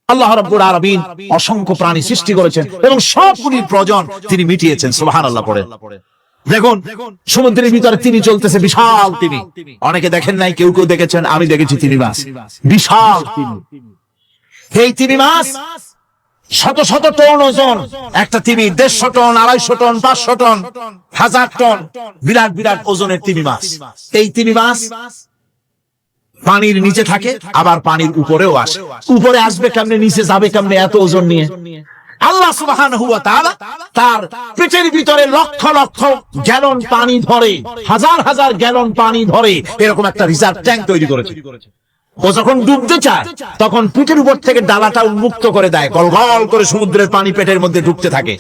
আল্লাহ রাব্বুল আলামিন অসংখ্য প্রাণী সৃষ্টি করেছেন এবং সবগুলির প্রয়োজন তিনি মিটিয়েছেন। সুবহানাল্লাহ পড়ে। দেখুন সমুদ্রের ভিতরে তিনি চলতেছে, বিশাল তিনি। অনেকে দেখেন নাই, কেউ কেউ দেখেছেন, আমি দেখেছি তিনি মাছ, বিশাল তিনি। এই তিনি মাছ শত শত টন ওজন, একটা তিমি 150 টন, 250 টন, 500 টন, 1000 টন, বিরাট বিরাট ওজনের তিমি মাছ। এই তিমি মাছ পানির নিচে থাকে, আবার পানির উপরেও আসে। উপরে আসবে কেমনে, নিচে যাবে কেমনে এত ওজন নিয়ে? আল্লাহ সুবহানাহু ওয়া তাআলা তার পেটের ভিতরে লক্ষ লক্ষ গ্যালন পানি ধরে, হাজার হাজার গ্যালন পানি ধরে এরকম একটা রিজার্ভ ট্যাঙ্ক তৈরি করেছে। ও যখন ডুবতে চায় তখন পিঠের উপর থেকে ডালাটা উন্মুক্ত করে দেয়, গলগল করে সমুদ্রের পানি পেটের মধ্যে ঢুকতে থাকে।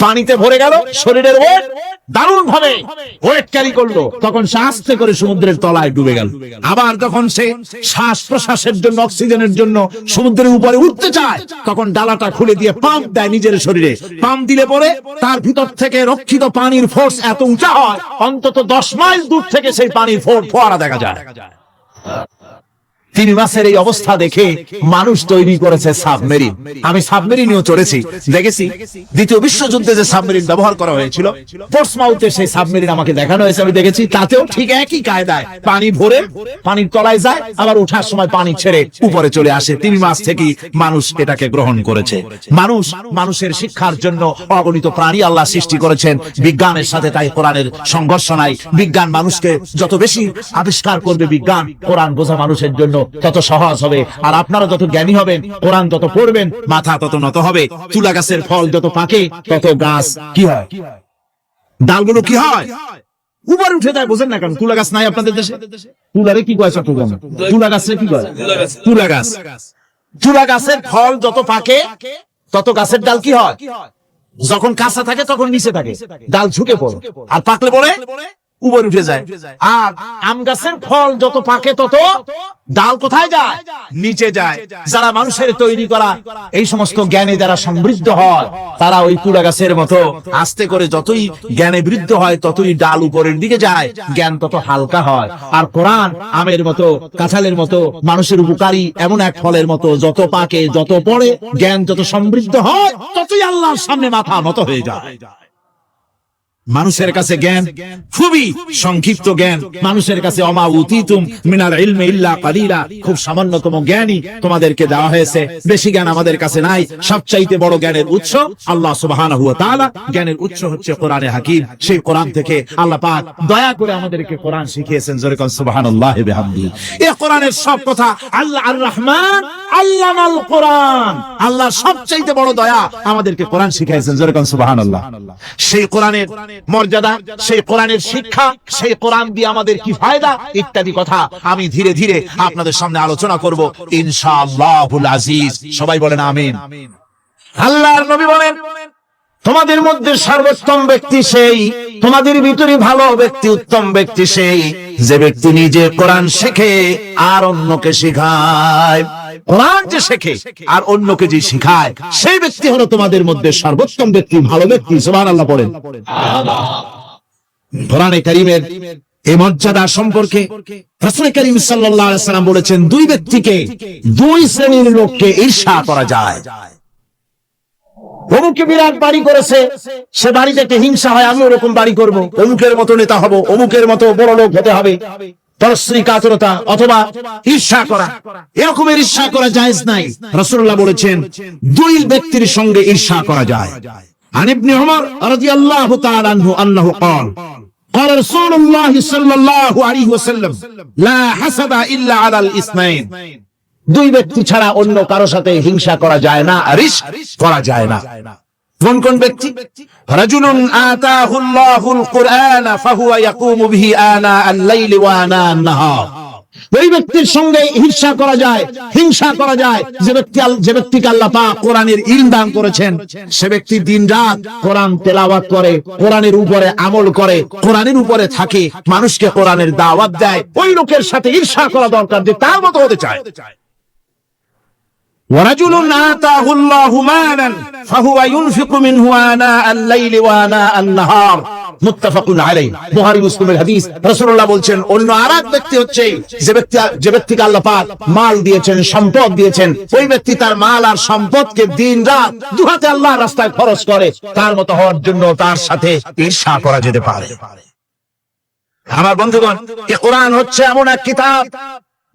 পানিতে ভরে গেল, শরীরের ওয়েট দারুণ ভাবে ওয়েট ক্যারি করলো, তখন সে আস্তে করে সমুদ্রের তলায় ডুবে গেল। আবার যখন সে শ্বাস প্রশ্বাসের জন্য, অক্সিজেনের জন্য সমুদ্রের উপরে উঠতে চায়, তখন ডালাটা খুলে দিয়ে পাম্প দেয় নিজের শরীরে। পাম্প দিলে পরে তার ভিতর থেকে রক্ষিত পানির ফোর্স এত উঁচা হয়, অন্তত 10 মাইল দূর থেকে সেই পানির ফোয়ারা দেখা যায়। তিমি মাছের এই অবস্থা দেখে মানুষ তৈরি করেছে সাবমেরিন। আমি সাবমেরিনেও চড়েছি, দেখেছি। দ্বিতীয় বিশ্বযুদ্ধে যে সাবমেরিন ব্যবহার করা হয়েছিল, পোর্টসমাউথে সেই সাবমেরিন আমাকে দেখানো হয়েছে, আমি দেখেছি। তাতেও ঠিক একই কায়দায় পানি ভরে পানির তলায় যায়, আবার ওঠার সময় পানি ছেড়ে উপরে চলে আসে। তিমি মাছ থেকেই মানুষ এটাকে গ্রহণ করেছে। মানুষের শিক্ষার জন্য অগণিত প্রাণী আল্লাহ সৃষ্টি করেছেন বিজ্ঞানের সাথে, তাই কোরআনের সংঘর্ষ নাই। বিজ্ঞান মানুষকে যত বেশি আবিষ্কার করবে, বিজ্ঞান কোরআন বোঝা মানুষের জন্য তত সহজ হবে। আর আপনারা যত জ্ঞানী হবেন, কোরআন যত পড়বেন, মাথা তত নত হবে। তুলা গাছের ফল যত পাকে, তত গাছ কি হয়, ডালগুলো কি হয়, উপরে উঠে যায়। বোঝেন না কেন? তুলা গাছ নাই আপনাদের দেশে? তুলারে কি কয় চট্টগ্রামে? তুলা গাছে কি কয়? তুলা গাছ। তুলা গাছের ফল যত পাকে তত গাছের ডাল কি হয়, যখন কাঁচা থাকে তখন নিচে থাকে, ডাল ঝুঁকে পড়ে, আর পাকলে পড়ে উপরে উঠে যায়। আর আম গাছের ফল যত পাকে তত ডাল কোথায় যায়, নিচে যায়। যারা মানুষের তৈরি করা এই সমস্ত জ্ঞানে যারা সমৃদ্ধ হয়, তারা ওই তুলা গাছের মতো আস্তে করে যতই জ্ঞানে বৃদ্ধ হয়, ততই ডাল উপরের দিকে যায়, জ্ঞান তত হালকা হয়। আর কোরআন আমের মতো, কাঁঠালের মতো, মানুষের উপকারী এমন এক ফলের মতো, যত পাকে যত পড়ে, জ্ঞান যত সমৃদ্ধ হয়, ততই আল্লাহর সামনে মাথা নত হয়ে যায়। মানুষের কাছে জ্ঞান খুবই সংক্ষিপ্ত জ্ঞান। মানুষের কাছে অমা উতিতুম মিনাল ইলমি ইল্লা কালিলা, খুব সামান্যতম জ্ঞানই তোমাদেরকে দেওয়া হয়েছে, বেশি জ্ঞান আমাদের কাছে নাই। সবচাইতে বড় জ্ঞানের উৎস আল্লাহ সুবহানাহু ওয়া তাআলা। জ্ঞানের উৎস হচ্ছে কোরআনে হাকিম। সেই কোরআন থেকে আল্লাহ পাক দয়া করে আমাদেরকে কোরআন শিখিয়েছেন। জোরে কোন সুবহানাল্লাহি বিহামদিহি। এই কোরআনের সব কথা আল্লাহ আর রহমান আল্লামাল কোরআন, আল্লাহ সবচাইতে বড় দয়া আমাদেরকে কোরআন শিখিয়েছেন। জোরে কোন সুবহানাল্লাহ। সেই কোরআনের মর্যাদা, সেই কোরআনের শিক্ষা, সেই কোরআন দিয়ে আমাদের কি ফায়দা ইত্যাদি কথা আমি ধীরে ধীরে আপনাদের সামনে আলোচনা করব ইনশাআল্লাহুল আজিজ। সবাই বলেন আমিন। আল্লাহর নবী বলেন, তোমাদের মধ্যে সর্বোত্তম ব্যক্তি সেই, তোমাদের ভিতরে ভালো ব্যক্তি, উত্তম ব্যক্তি সেই যে ব্যক্তি নিজে কোরআন শেখে আর অন্যকে শেখায়। কোরআন যে শেখে আর অন্যকে যে শিখায়, সেই ব্যক্তি হলো তোমাদের মধ্যে সর্বোত্তম ব্যক্তি, ভালো ব্যক্তি। সুবহানাল্লাহ পড়েন। কোরআনে কারীমের এই মর্যাদা সম্পর্কে রাসূল করিম সাল্লাল্লাহু আলাইহি ওয়াসাল্লাম বলেছেন, দুই ব্যক্তিকে, দুই শ্রেণীর লোককে ঈর্ষা করা যায়। অমুকে বিরাট বাড়ি করেছে, সে বাড়িতে একটা হিংসা হয়, আমি ওরকম বাড়ি করব, অমুকের মতো নেতা হব, অমুকের মতো বড় লোক হতে হবে। পরশ্রী কাতরতা অথবা ঈর্ষা করা, এরকমের ঈর্ষা করা জায়েজ নাই। রাসূলুল্লাহ বলেছেন, দুই ব্যক্তির সঙ্গে ঈর্ষা করা যায়। আন ইবনে উমর রাদিয়াল্লাহু তাআলা আনহু আন্নাহু قال قال رسول الله صلى الله عليه وسلم لا حسد الا على الاثنين, দুই ব্যক্তি ছাড়া অন্য কারো সাথে হিংসা করা যায় না, ঈর্ষা করা যায় না। কোন কোন ব্যক্তি? রাজুলুন আতাহুল্লাহুল কুরআন ফাহুয়া ইয়াকুমু বিহি আনা আল-লাইলি ওয়া আনা আন-নাহার, ওই ব্যক্তির সঙ্গে ঈর্ষা করা যায়, হিংসা করা যায় যে ব্যক্তিকে আল্লাহ পাক কোরআনের ইলম দান করেছেন। সে ব্যক্তি দিন-রাত কোরআন তেলাওয়াত করে, কোরআনের উপরে আমল করে, কোরআনের উপরে থাকে, মানুষকে কোরআনের দাওয়াত দেয়। ওই লোকের সাথে ঈর্ষা করা দরকার যে তার মতো হতে চায়। ورجل آتاه الله مالا فهو ينفق منه آناء الليل وآناء النهار, মুত্তাফাকুন আলাইহি, বুখারী মুসলিমের হাদিস। রাসূলুল্লাহ বলছেন অন্য আরেক ব্যক্তি হচ্ছে যে ব্যক্তিকে আল্লাহ পাক মাল দিয়েছেন, সম্পদ দিয়েছেন, ওই ব্যক্তি তার মাল আর সম্পদকে দিন-রাত দুহাতে আল্লাহর রাস্তায় খরচ করে, তার মতো হওয়ার জন্য তার সাথে ঈর্ষা করা যেতে পারে। আমার বন্ধুগণ, এই কোরআন হচ্ছে এমন এক কিতাব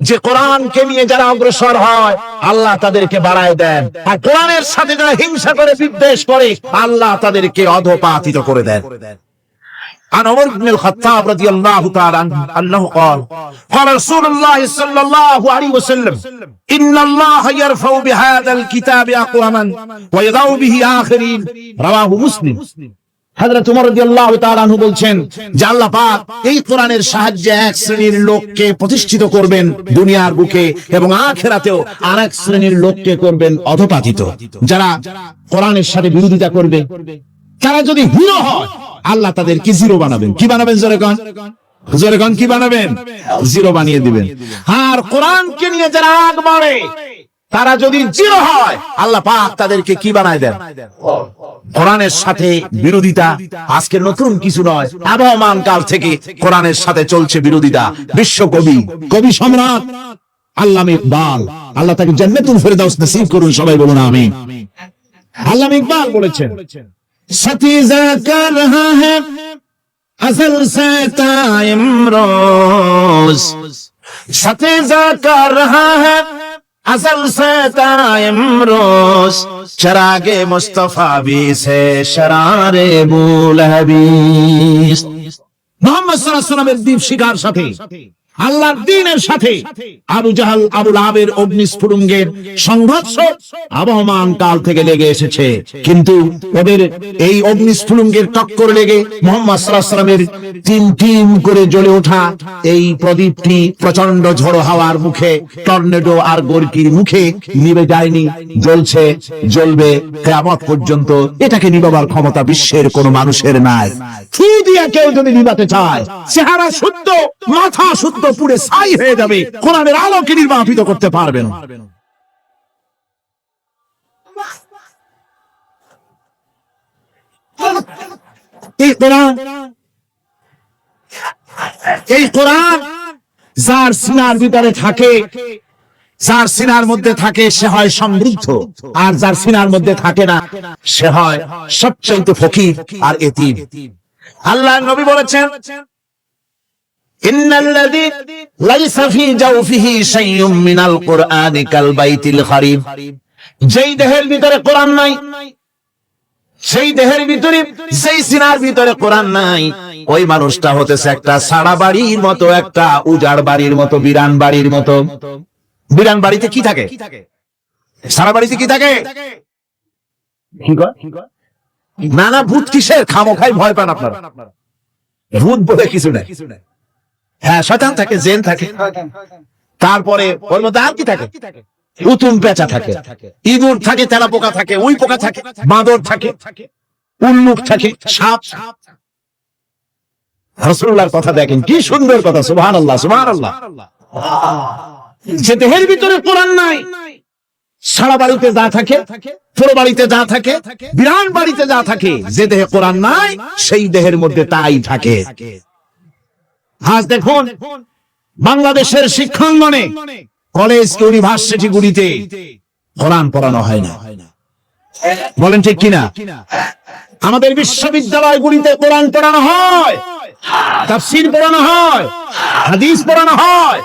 যে কোরআনকে নিয়ে যারা অগ্রসর হয় আল্লাহ তাদেরকে বাড়ায় দেন, আর কোরআনের সাথে যারা হিংসা করে, বিদ্বেষ করে, আল্লাহ তাদেরকে অধঃপাতিত করে দেন। عن عمر بن الخطاب رضي الله تعالى عنه أنه قال قال رسول الله صلى الله عليه وسلم إن الله يرفع بهذا الكتاب أقواما ويضع به آخرين رواه مسلم। হযরত ওমর রাদিয়াল্লাহু তাআলা আনহু বলছেন যে আল্লাহ পাক এই কোরআনের সাহায্যে এক শ্রেণীর লোককে প্রতিষ্ঠিত করবেন দুনিয়ার বুকে, এবং আখিরাতেও আরেক শ্রেণীর লোককে করবেন অধঃপাতিত। যারা কোরআনের সাথে বিরোধিতা করবে, তারা যদি হিরো হয় আল্লাহ তাদেরকে জিরো বানাবেন। কি বানাবেন? জোরে কোন, জোরে কোন, কি বানাবেন? জিরো বানিয়ে দিবেন। আর কোরআনকে নিয়ে যারা আগ বাড়ে, তারা যদি জিরো হয় আল্লাহ পাক তাদেরকে কি বানায় দেন? কোরআনের সাথে বিরোধিতা আজকের নতুন কিছু নয়, আবহমান কাল থেকে কোরআনের সাথে চলছে বিরোধিতা। বিশ্বকবি, কবি সম্রাট আল্লামা ইকবাল, আল্লাহ তাকে জান্নাতুল ফেরদাউস নসিব করুন, সবাই বলুন আমিন। আল্লামা ইকবাল বলেছেন, সতীজা কর রহা হ্যায় আসল সে তাইমরোজ, সতীজা কর রহা হ্যায় আসল সে তাইমরোজ, চরাগে মুস্তাফা ভি সে শরারে বুলহবিস। মুহাম্মদ সাল্লাল্লাহু আলাইহি ওয়াসাল্লামের দ্বীপ শিকার সাথে, আল্লাহর দ্বীনের সাথে আবু জাহাল, আবু লাহাবের অগ্নিস্ফুলিঙ্গের সংঘর্ষ আবহমান কাল থেকে লেগে এসেছে, কিন্তু ওদের এই অগ্নিস্ফুলিঙ্গের টক্কর লেগে মুহাম্মদ সাল্লাল্লাহু আলাইহি ওয়াসাল্লামের টিম টিম করে জ্বলে ওঠা এই প্রদীপটি প্রচন্ড ঝড়ো হাওয়ার মুখে, টর্নেডো আর গর্কির মুখে নিভে যায়নি, জ্বলছে, জ্বলবে কিয়ামত পর্যন্ত। এটাকে নিভাবার ক্ষমতা বিশ্বের কোন মানুষের নাই। ফু দিয়ে কেউ যদি নিভাতে চায়, চেহারা শুদ্ধ, মাথা শুদ্ধ, পুড়ে ছাই হয়ে যাবে, কোরআনের আলোকে নির্বাপিত করতে পারবে না। এই কোরআন যার সিনার ভিতরে থাকে, যার সিনার মধ্যে থাকে সে হয় সমৃদ্ধ, আর যার সিনার মধ্যে থাকে না সে হয় সবচাইতে ফকির আর এতিম। আল্লাহর নবী বলেছেন, ইন্নাল্লাযী লাইসা ফী জাওফিহি শাইউম মিনাল কুরআনি কাল বাইতিল খারিব, যেই দেহের ভিতরে কোরআন নাই, সেই দেহের ভিতরে, সেই সিনার ভিতরে কোরআন নাই, ওই মানুষটা হতেছে একটা সাড়া বাড়ির মতো, একটা উজাড় বাড়ির মতো, বিরান বাড়ির মতো। বিরান বাড়িতে কি থাকে? সাড়া বাড়িতে কি থাকে? না না, ভূত কিসের? খামোখাই ভয় পান আপনারা। ভূত বলে কিছু নাই। হ্যাঁ, শয়তান থাকে, জিন থাকে, তারপরে ওর মধ্যে আর কি থাকে? উতুম পেঁচা থাকে, ইঁদুর থাকে, তেলা পোকা থাকে, উই পোকা থাকে, বাঁদর থাকে, উল্লুক থাকে, সাপ। রাসূলুল্লাহর কথা দেখেন, কি সুন্দর কথা, সুবহানাল্লাহ, সুবহানাল্লাহ। যে দেহের ভিতরে কোরআন নাই, সারা বাড়িতে যা থাকে, পুরো বাড়িতে যা থাকে, বিরান বাড়িতে যা থাকে, যে দেহে কোরআন নাই সেই দেহের মধ্যে তাই থাকে। আজ দেখুন বাংলাদেশের শিক্ষাঙ্গনে, কলেজ, ইউনিভার্সিটি গুলিতে কোরআন পড়ানো হয় না, বলেন ঠিক কিনা? আমাদের বিশ্ববিদ্যালয়গুলিতে কোরআন পড়ানো হয়, তাফসীর পড়ানো হয়, হাদিস পড়ানো হয়।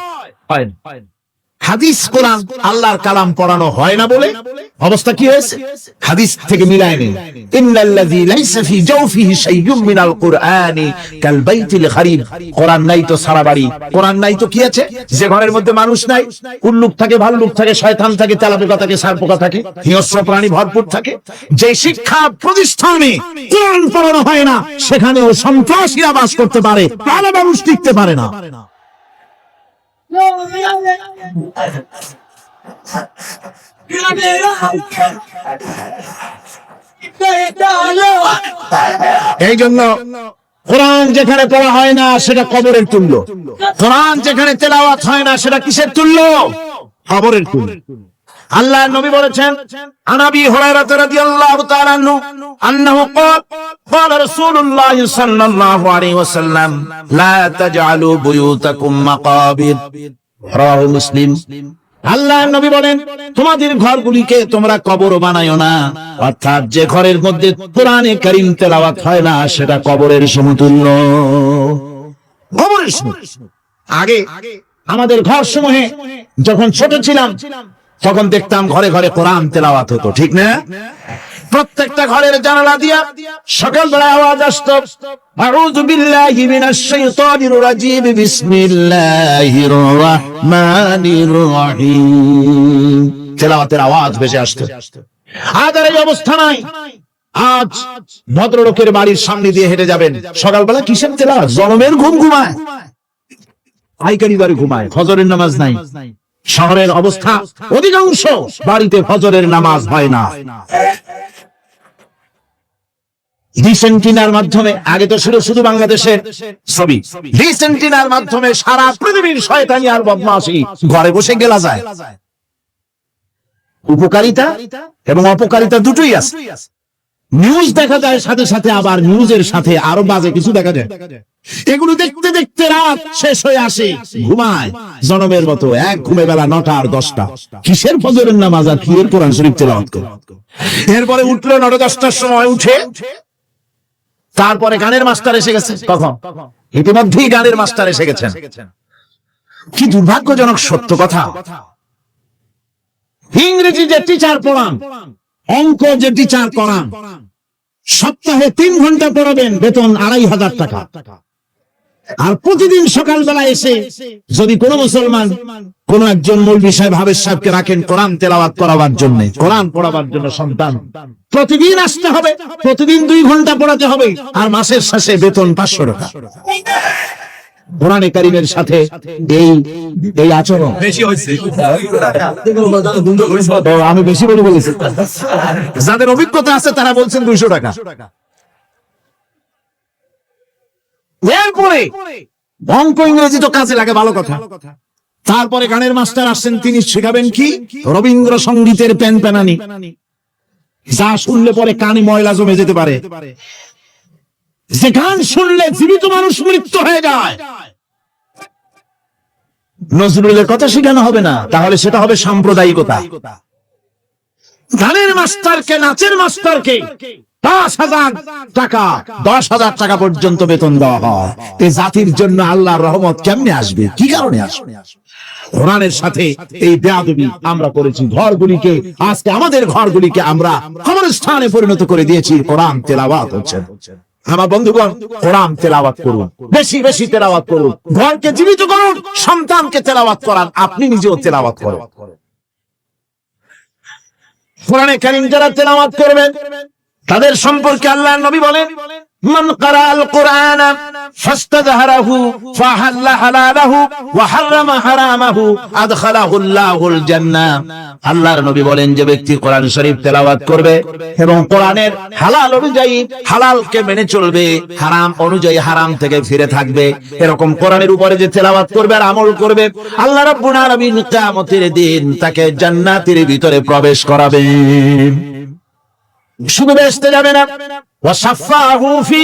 হাদিস, কোরআন, আল্লাহর কালাম পড়ানো হয় না বলে অবস্থা কি হয়েছে? হাদিস থেকে মিলায় নেই। ইন্নাল্লাযী লাইসা ফী জাওফিহি শাইউম মিনাল কুরআনি কাল বাইতিল খারিব, কোরআন নাই তো সারা বাড়ি, কোরআন নাই তো কি আছে? যে ঘরের মধ্যে মানুষ নাই, উল্লুক থাকে, ভাল্লুক থাকে, শয়তান থাকে, তেলাপোকা থাকে, সারপোকা থাকে, হিংস্র প্রাণী ভরপুর থাকে। যে শিক্ষা প্রতিষ্ঠানে কোরআন পড়ানো হয় না, সেখানেও সন্ত্রাসীরা বাস করতে পারে, ভালো মানুষ টিকতে পারে না। এই জন্য কোরআন যেখানে পড়া হয় না সেটা কবরের তুল্য, কোরআন যেখানে তেলাওয়াত হয় না সেটা কিসের তুল্য? কবরের তুল্য। আল্লাহর নবী বলেছেন, আনাবি হুরায়রা রাদিয়াল্লাহু তাআলা আনহু আন্নাহু ক্বালা রাসূলুল্লাহ সাল্লাল্লাহু আলাইহি ওয়াসাল্লাম লা তাজআলু বুয়ুতাকুম মাকাবির, রাওয়াহু মুসলিম। আল্লাহর নবী বলেন, তোমাদের ঘরগুলিকে তোমরা কবর বানায়ো না, অর্থাৎ যে ঘরের মধ্যে কোরআনে কারীম তেলাওয়াত হয় না সেটা কবরের সমতুল্য। কবরের সমতুল্য। আগে আমাদের ঘর সমূহে যখন ছোট ছিলাম তখন দেখতাম ঘরে ঘরে কোরআন তেলাওয়াত হতো, ঠিক না? প্রত্যেকটা ঘরের জানালা দিয়া সকালবেলা আওয়াজ আসতো, আউযু বিল্লাহি মিনাশ শাইতানির রাজিম, বিসমিল্লাহির রহমানির রহিম, তেলাওয়াতের আওয়াজ ভেসে আসতো। আজ আর এই অবস্থা নাই। আজ ভদ্রলোকের বাড়ির সামনে দিয়ে হেঁটে যাবেন, সকালবেলা কিসের তেলাওয়াত? জনমের ঘুম ঘুমায়, পাইকারি বাড়ি ঘুমায়, ফজরের নামাজ নাই। শহরের অবস্থা, অধিকাংশ বাড়িতে ফজরের নামাজ হয় না। রিসেন্টিনার মাধ্যমে, আগে তো শুধু বাংলাদেশের ছবি, রিসেন্টিনার মাধ্যমে সারা পৃথিবীর শয়তানি আর বদমাশি ঘরে বসে গেলা যায়। উপকারিতা এবং অপকারিতা দুটোই আছে। নিউজ দেখা যায় সাথে সাথে, আবার নিউজের সাথে আরো বাজে কিছু দেখা যায়। এগুলো দেখতে দেখতে রাত শেষ হয়ে আসে, ঘুমায় জনমের মতো, এক ঘুমে বেলা 9টা আর 10টা। কিসের ফজরের নামাজ আর কি এর কোরআন শরীফ তেলাওয়াত করে। এরপরে উঠলো 9টা 10টার সময়, উঠে তারপরে গানের মাস্টার এসে গেছে। কখন? ইতিমধ্যেই গানের মাস্টার এসে গেছেন। কি দুর্ভাগ্যজনক সত্য কথা। ইংরেজি যে টিচার পড়ান, অঙ্ক যে টিচার করান, সপ্তাহে 3 ঘন্টা পড়াবেন, বেতন 2,500 টাকা। আর প্রতিদিন সকালবেলা এসে যদি কোনো মুসলমান কোন একজন মৌলভী সাহেব, হাফেজ সাহেবকে রাখেন কোরআন তেলাওয়াত করাবার জন্য, কোরআন পড়াবার জন্য সন্তান, প্রতিদিন আসতে হবে, প্রতিদিন 2 ঘন্টা পড়াতে হবে, আর মাসের শেষে বেতন 500 টাকা। কোরআনে কারীমের সাথে এই আচরণ বেশি হয়েছে। আমি বেশি বলেছি, যাদের অভিজ্ঞতা আছে তারা বলছেন 200 টাকা। এরপরে অঙ্ক ইংরেজি তো কাজে লাগে, ভালো কথা। তারপরে গানের মাস্টার আসছেন, তিনি শেখাবেন কি? রবীন্দ্রসঙ্গীতের প্যানপ্যানানি, যা শুনলে পরে কানে ময়লা জমে যেতে পারে, যে গান শুনলে জীবিত মানুষ মৃত্যু হয়ে যায়। নজরুলের কথা শেখানো হবে না, তাহলে সেটা হবে সাম্প্রদায়িকতা। গানের মাস্টারকে, নাচের মাস্টারকে 10,000 টাকা, 10,000 টাকা পর্যন্ত বেতন দেওয়া হয়। এই জাতির জন্য আল্লাহর রহমত কেমনে আসবে? কি কারণে আসবে? কোরআনের সাথে এই বেয়াদবি আমরা করেছি। ঘরগুলিকে, আজকে আমাদের ঘরগুলিকে আমরা কবরস্থানে পরিণত করে দিয়েছি। কোরআন তেলাওয়াত হচ্ছে। আমার বন্ধুগণ, কোরআন তেলাওয়াত করুন, বেশি বেশি তেলাওয়াত করুন, ঘরকে জীবিত করুন, সন্তানকে তেলাওয়াত করান, আপনি নিজেও তেলাওয়াত করুন। কোরআনে কারীম যারা তেলাওয়াত করবেন তাদের সম্পর্কে আল্লাহর নবী বলেন, মান ক্বারাআল কুরআনা ফাস্তাযহারাহু ফাহাল্লা হালালাহু ওয়া হারামা হারামাহু আদখালাহুল্লাহুল জান্নাহ। আল্লাহর নবী বলেন, যে ব্যক্তি কোরআন শরীফ তেলাওয়াত করবে এবং কোরআনের হালাল অনুযায়ী হালালকে মেনে চলবে, হারাম অনুযায়ী হারাম থেকে ফিরে থাকবে, এরকম কোরআনের উপরে যে তেলাওয়াত করবে আর আমল করবে, আল্লাহ রাব্বুল আলামিন কিয়ামতের দিন তাকে জান্নাতের ভিতরে প্রবেশ করাবেন। শুধু বেহেশতে যাবে না, ওয়াসাফাহু ফি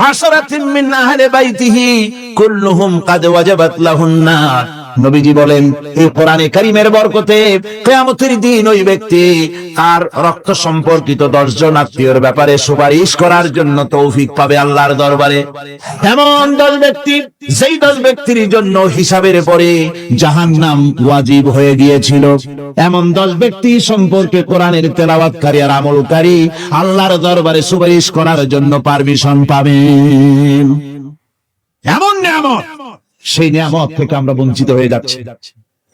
হাসরাতিন মিন আহলি বাইতিহি কুল্লুহুম কাদ ওয়াজাবাত লাহুন নার। নবীজি বলেন, এই কোরআনে কারীমের বরকতে কিয়ামতের দিন ওই ব্যক্তি তার রক্ত সম্পর্কিত 10 জন আত্মীয়র ব্যাপারে সুপারিশ করার জন্য তৌফিক পাবে আল্লাহর দরবারে। এমন 10 ব্যক্তি, যেই 10 ব্যক্তির জন্য হিসাবের পরে জাহান্নাম ওয়াজিব হয়ে গিয়েছিল, এমন 10 ব্যক্তি সম্পর্কে কোরআনের তেলাওয়াতকারী আর আমলকারী আল্লাহর দরবারে সুপারিশ করার জন্য পারমিশন পাবেন। এমন নিয়ামত, সেই নিয়ামত থেকে আমরা বঞ্চিত হয়ে যাচ্ছি।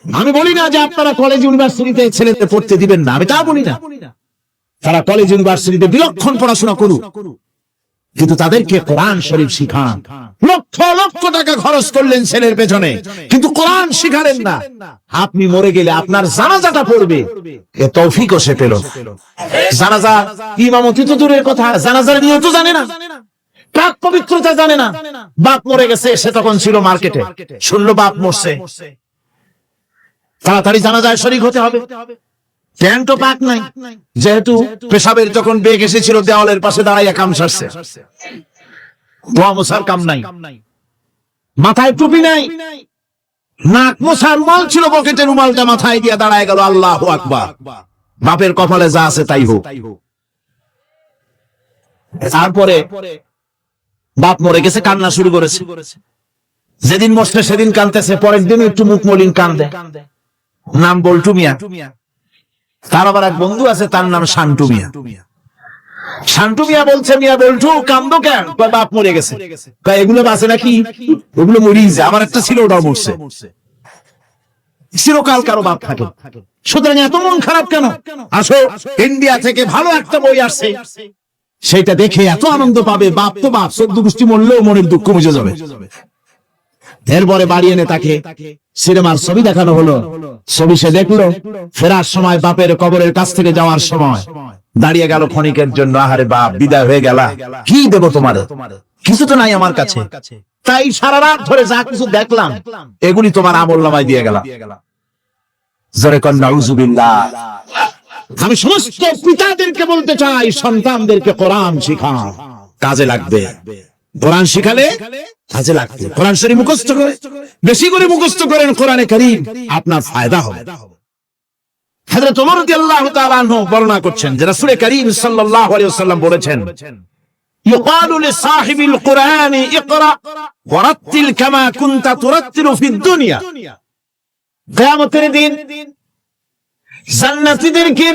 আমি বলি না যে আপনারা কলেজ ইউনিভার্সিটিতে ছেলেদের পড়তে দিবেন না, আমি তা বলি না। তারা কলেজ ইউনিভার্সিটিতে বিলক্ষণ পড়াশোনা করুক, কিন্তু তাদেরকে কোরআন শরীফ শিখান। লক্ষ লক্ষ টাকা খরচ করলেন ছেলের পেছনে, কিন্তু কোরআন শিখালেন না। আপনি মরে গেলে আপনার জানাজাটা পড়বে, এ তৌফিকও সে পেল। জানাজা ইমামতি তো দূরের কথা, জানাজার নিয়ে তো জানে না, পাক পবিত্রতা জানে না। বাপ মরে গেছে, সে তখন ছিল মার্কেটে, শুনলো বাপ মরছে, তাড়াতাড়ি জানাজায় শরীক হতে হবে। প্যান্টও পাক নাই, যেহেতু পেশাবের যখন বেগ এসেছিল দেওয়ালের পাশে দাঁড়াইয়া কাম সারছে, ধোয়া মোছার কাম নাই, মাথায় টুপি নাই, নাক মোছার রুমাল ছিল পকেটে, রুমালটা মাথায় দিয়ে দাঁড়ায় গেল। আল্লাহু আকবার। বাপের কপালে যা আছে তাই হোক। তারপরে বাপ মরে গেছে, কান্না শুরু করেছে। যেদিন মরছে সেদিন কানতেছে, পরের দিন একটু মুখ মলিন কান্দে। নাম বল্টু মিয়া। তার আবার এক বন্ধু আছে, তার নাম শান্টু মিয়া। শান্টু মিয়া বলছে, মিয়া বল্টু কান্দো কেন? বাপ মরে গেছে। এগুলো বাঁচে নাকি? ওগুলো মরিয়ে যায়। আমার একটা ছিল, ওটাও মরছে। চিরকাল কারো বাপ থাকে, সুতরাং এত মন খারাপ কেন? আসো, ইন্ডিয়া থেকে ভালো একটা বই আসছে, সেটা দেখে এত আনন্দ পাবে। বাপ তো বাপ, 14 গোষ্ঠী মরলেও মনের দুঃখ মুছে যাবে। এরপরে বাড়ি এনে তাকে সিনেমার ছবি দেখানো হলো। ছবি সে দেখলো, ফেরার সময় বাপের কবরের কাছ থেকে যাওয়ার সময় দাঁড়িয়ে গেল ক্ষণিকের জন্য। আহারে বাপ, বিদায় হয়ে গেলা, কি দেব তোমার? কিছু তো নাই আমার কাছে, তাই সারা রাত ধরে যা কিছু দেখলাম এগুলি তোমার আমলনামায় দিয়ে গেলাম। জোরে কর নাউজুবিল্লাহ। আমি সমস্ত পিতাদেরকে বলতে চাই, সন্তানদেরকে কোরআন শিখা, কাজে লাগবে। কোরআন শিখালে কাজে লাগবে। কোরআন শরীফ মুখস্থ করে, বেশি করে মুখস্থ করেন কোরআনে কারীম, আপনার ফায়দা হবে। হযরত ওমর রাদিয়াল্লাহু তাআলা আনহু বর্ণনা করছেন যে রাসূল কারীম সাল্লাল্লাহু আলাইহি ওয়াসাল্লাম বলেছেন, ইউকালু লিসাহিবিল কুরআনি ইকরা ওয়ারাত্তিল কামা কুনতা তুরাত্তিলু ফিদ দুনিয়া। কিয়ামতের দিন জান্নাতীদেরকে,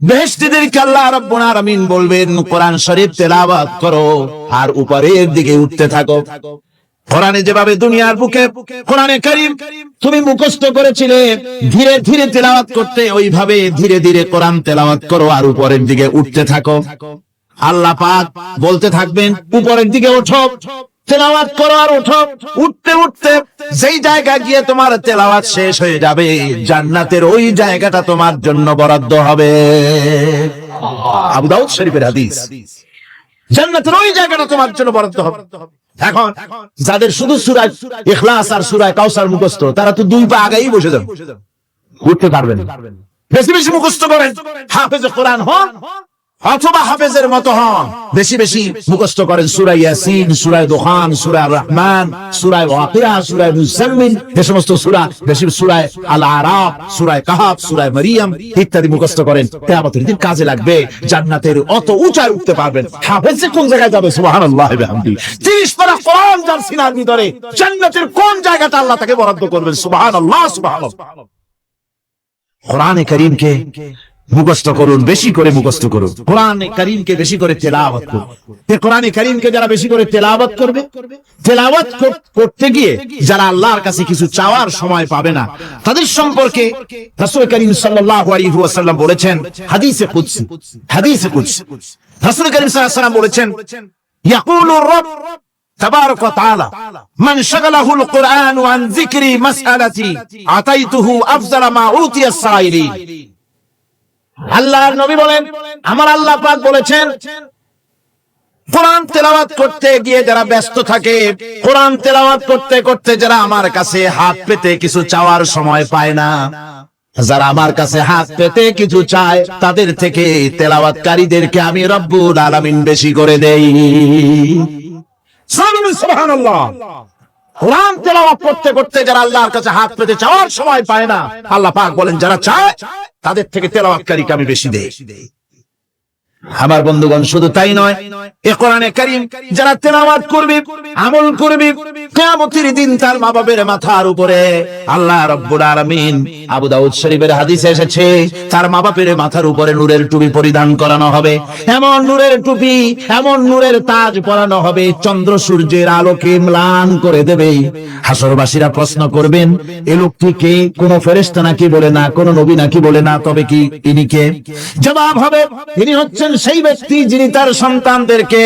বেহেশতীদেরকে আল্লাহ রাব্বুল আলামিন বলবেন, কোরআন শরীফ তেলাওয়াত করো আর উপরের দিকে উঠতে থাকো। কোরআনে যেভাবে দুনিয়ার বুকে কোরআনে কারীম তুমি মুখস্থ করেছিলে, ধীরে ধীরে তেলাওয়াত করতে, ওইভাবে ধীরে ধীরে কোরআন তেলাওয়াত করো আর উপরের দিকে উঠতে থাকো। আল্লাহ পাক বলতে থাকবেন, উপরের দিকে ওঠো, তেলাওয়াত করো আর ওঠো। উঠতে উঠতে যেই জায়গায় গিয়ে তোমার তেলাওয়াত শেষ হয়ে যাবে, জান্নাতের ওই জায়গাটা তোমার জন্য বরাদ্দ হবে। আবু দাউদ শরীফের হাদিস। জান্নাতের ওই জায়গাটা তোমার জন্য বরাদ্দ হবে। এখন যাদের শুধু সূরা ইখলাস আর সূরা কাউসার মুখস্থ, তারা তো 2 পা আগেই বসে যাবে, উঠতে পারবেন। বেশি বেশি মুখস্থ করেন, হাফেজে কোরআন হন অথবা হাফেজের মতো হন। বেশি বেশি মুখস্থ করেন সূরা ইয়াসিন, সূরা দুখান, সূরা রহমান, সূরা ওয়াকিয়া, সূরা মুজাম্মিল, এই সমস্ত সূরা, বেশি সূরা আল আরাফ, সূরা কাহাফ, সূরা মারিয়াম ইত্যাদি মুখস্থ করেন। কিয়ামতের দিন কাজে লাগবে। জান্নাতের অত উঁচায় উঠতে পারবেন। হাফেজ কোন জায়গায় যাবে? সুবহানাল্লাহ ওয়া বিহামদিহি। 30 পারা কোরআন যার সিনার ভিতরে, জান্নাতের কোন জায়গাটা আল্লাহ তাকে বরাদ্দ করবেন? সুবহানাল্লাহ, সুবহানাল্লাহ। কোরআনে কারীমকে মুখস্থ করুন, বেশি করে মুখস্থ করুন। কোরআনে কারীমকে বেশি করে তেলাওয়াত করুন। কোরআনে কারীমকে যারা বেশি করে তেলাওয়াত করবে, তেলাওয়াত করতে গিয়ে যারা আল্লাহর কাছে কিছু চাওয়ার সময় পাবে না, তাদের সম্পর্কে রাসূল কারীম সাল্লাল্লাহু আলাইহি ওয়াসাল্লাম বলেছেন হাদিসে কুদসি, হাদিসে কুদসি রাসূল কারীম সাল্লাল্লাহু আলাইহি ওয়াসাল্লাম বলেছেন, ইয়াকুলুর রাব তাবারাক ওয়া তাআলা মান শাগালাহুল কুরআন আন যিকরি মাসআলাতি আতাইতুহু আফযালা মা উতিয়াস সাইলিন। আল্লাহর নবী বলেন, আমার আল্লাহ পাক বলেছেন, কোরআন তেলাওয়াত করতে গিয়ে যারা ব্যস্ত থাকে, কোরআন তেলাওয়াত করতে করতে যারা আমার কাছে হাত পেতে কিছু চাওয়ার সময় পায় না, যারা আমার কাছে হাত পেতে কিছু চায়, তাদের থেকে তেলাওয়াতকারীদেরকে আমি রব্বুল আলামিন বেশি করে দেই। সুবহানাল্লাহ। কোরআন তেলাওয়াত করতে করতে যারা আল্লাহর কাছে হাত পেতে চাওয়ার সময় পায় না, আল্লাহ পাক বলেন যারা চায় তাদের থেকে তেলাওয়াতকারীকে আমি বেশি দেই। আমার বন্ধুগণ, শুধু তাই নয়, এই কোরআনে কারীম যারা তেলাওয়াত করবে, আমল করবে, কিয়ামতের দিন তার মা বাবার মাথার উপরে আল্লাহ রাব্বুল আলামিন, আবু দাউদ শরীফের হাদিসে এসেছে, তার মা বাবার মাথার উপরে নূরের টুপি পরিধান করানো হবে। এমন নূরের টুপি, এমন নূরের তাজ পরানো হবে, চন্দ্র সূর্যের আলোকে ম্লান করে দেবে। হাসরবাসীরা প্রশ্ন করবেন, এই লোকটি কে? কোন ফেরেশতা নাকি বলে না, কোন নবী নাকি বলে না, তবে কি ইনি কে? জবাব হবে, ইনি হচ্ছেন সেই ব্যক্তি যিনি তার সন্তানদেরকে